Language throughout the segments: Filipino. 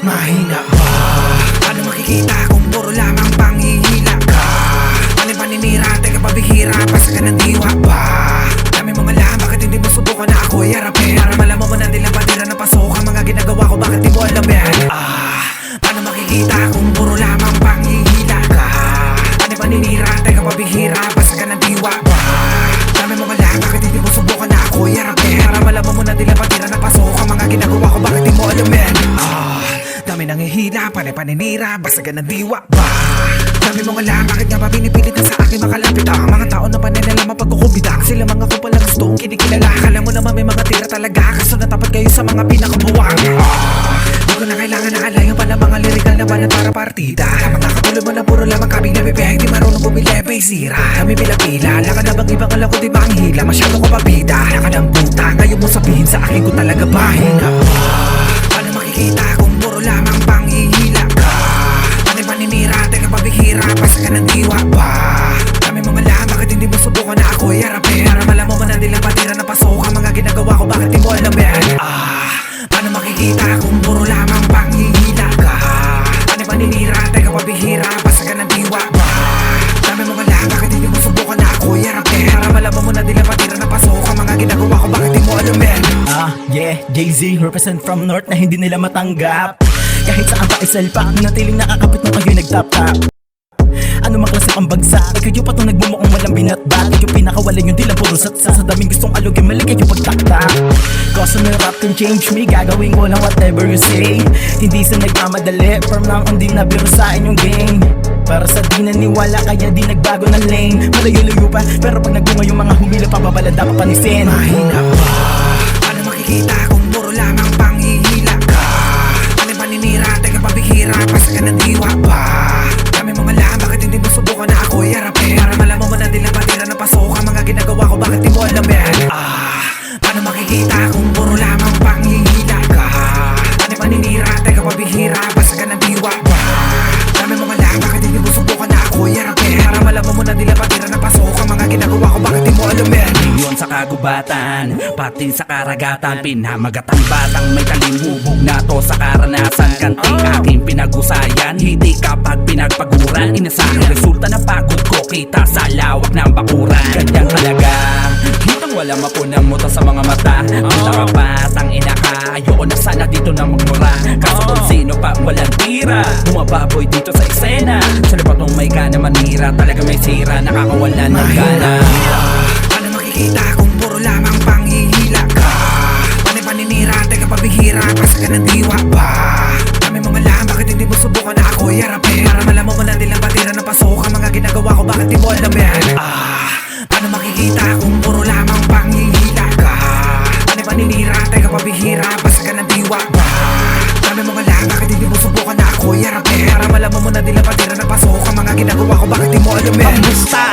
Mahina ba? Paano makikita kung puro lamang panghihila ka? Paninira, teka pabihira, pasa ka ng diwa ba? Dami mong alam, bakit hindi mo subukan na ako'y harapin? Para malaman mo na nilang patira na pasok ang mga ginagawa ko, bakit di mo alam yan? Paano makikita kung puro lamang panghihila ka? Paninira, teka pabihira, pasa ka ng diwa ba? Dami mong alam, bakit hindi mo subukan na ako'y harapin? Para malaman mo na nilang patira na pasok ang mga ginagawa ko, bakit di mo alam yan? Dami nang ihila, paninira, basta ka ng diwa ba? Dami mong alam, bakit nga ba binipilit na sa akin makalapit ang mga tao na panilalaman pagkukubita? Sila mga ko palang gustong kinikilala. Kala mo naman may mga tira talaga, kaso natapat kayo sa mga pinakabuwang. Di ko na kailangan na alayo pa ng mga lirikal na banat para partida. Mga katulad mo na puro lamang kabing na bibig, di marunong bumili, sira. Kami pila-pila, laka na bang ibang alam ko di ba ang hila? Masyado ko pabida, laka ng puta. Ngayon mo sabihin sa akin ko talaga mahina ba? Paano makikita kung puro lamang panghihila ka? Paninira, teka pabihira, pasa ka ng diwa ba? Dami mong alam, bakit hindi mo subukan na ako'y harapin? Para malaman mo na nilang patira na pasok ang mga ginagawa ko, bakit di mo alam yan? Paano makikita kung puro lamang panghihila ka? Paninira, teka pabihira, pasa ka ng diwa ba? Dami mong alam, bakit hindi mo subukan na ako'y harapin? Para malaman mo na nilang patira na pasok ang mga ginagawa ko, bakit di mo alam yan? Yeah, Jay-Z represent from North na hindi nila matanggap. Kahit saan pa isalpak, natiling nakakapit na kayo nagtap-tap. Ano mang klase ang bagsak, ay kayo pa itong nagmumukhang walang binatbat. Kayo pinakawalan yung dilang puro satsa. Sa daming gustong alugin, mali kayo pagtaktak. Cause on the rap can change me, gagawin ko lang whatever you say. Hindi sa nagmamadali, firm lang ang di nabiro sa inyong game. Para sa di naniwala, kaya di nagbago ng lane. Malayo-layo pa, pero pag nagbunga yung mga humila, pababala dapat panisin. Mahina ba? Paano makikita kung puro lamang panghihila ka? Paninira, teka pabihira, pasa ka ng diwa ba? Dami mong alam, bakit hindi mo subukan na ako'y harapin? Para malaman mo na nilang patira na pasok ang mga ginagawa ko, bakit di mo alam yan? Paano makikita kung puro lamang panghihila ka? Paninira, teka pabihira, pasa ka ng diwa ba? Dami mong alam, bakit hindi mo subukan na ako'y harapin? Para malaman mo na nilang patira na pasok ang mga ginagawa ko, bakit di mo alam yan? Yun sa kagubatan, pati sa karagatan, pinamagatang batang may talimubog na to sa karanasan. Kanting aking pinag-usayan, hindi kapag pinagpaguran. Inasahang resulta na pagod ko, kita sa lawak ng bakuran. Ganyang talaga, hitang wala mapunang muta sa mga mata. Kita ka batang inaka, ayoko na sana dito na magmura. Kaso kung sino pa walang tira, bumababoy dito sa eksena. Sa lipat nung may gana manira, talaga may sira, nakakawala ng gana. Paano makikita kung puro lamang panghihila ka? Paninira, teka pabihira, pasa ka ng diwa ba? Dami mong alam, bakit hindi mo subukan na ako'y harapin? Para malaman mo na nilang patira na pasok ang mga ginagawa ko, bakit di mo alam yan? Paano makikita kung puro lamang panghihila ka? Paninira, teka pabihira, pasa ka ng diwa ba? Dami mong alam, bakit hindi mo subukan na ako'y harapin? Para malaman mo na nilang patira na pasok ang mga ginagawa ko, bakit di mo alam yan? Kamusta?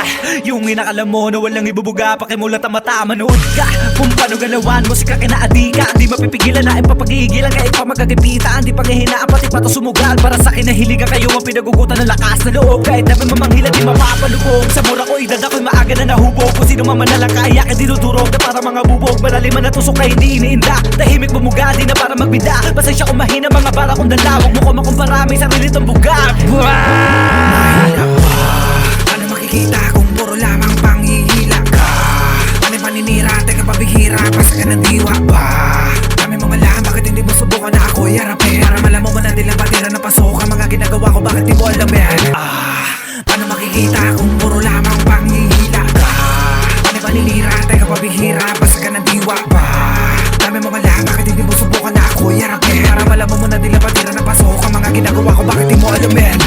Yung inakala mo na walang ibubuga, pakimulat ang mata, manood ka. Kung paano galawan, musika kinaadi ka. Di mapipigilan na ipapaghigilan, kaya ipamagagipitaan. Di panghihinaan, pati pato sumugal. Para sa kinahiligan kayo ang pinagugutan ng lakas na loob. Kahit naman mamanghila, di mapapalubog. Sa mura ko idad ako'y maaga na nahubog. Kung sino man nalang kaya ka dinudurog na para mga bubog. Malaliman na tusok na hindi iniinda. Tahimik bumuga, di na para magbida. Pasensya kung mahina mga bara kong dalawag mo ko makumpara, may sarili tong buga. Mahina ba? Paano makikita kung puro lamang panghihila ka? Paninira, teka pabihira, pasa ka ng diwa ba? Dami mong alam, bakit hindi mo subukan na ako'y harapin? Para malaman mo na nilang patira na pasok ang mga ginagawa ko, bakit di mo alam yan? Paano makikita kung puro lamang panghihila ka? Paninira, teka pabihira, pasa ka ng diwa ba? Dami mong alam, bakit hindi mo subukan na ako'y harapin? Para malaman mo na nilang patira na pasok ang mga ginagawa ko, bakit di mo alam yan?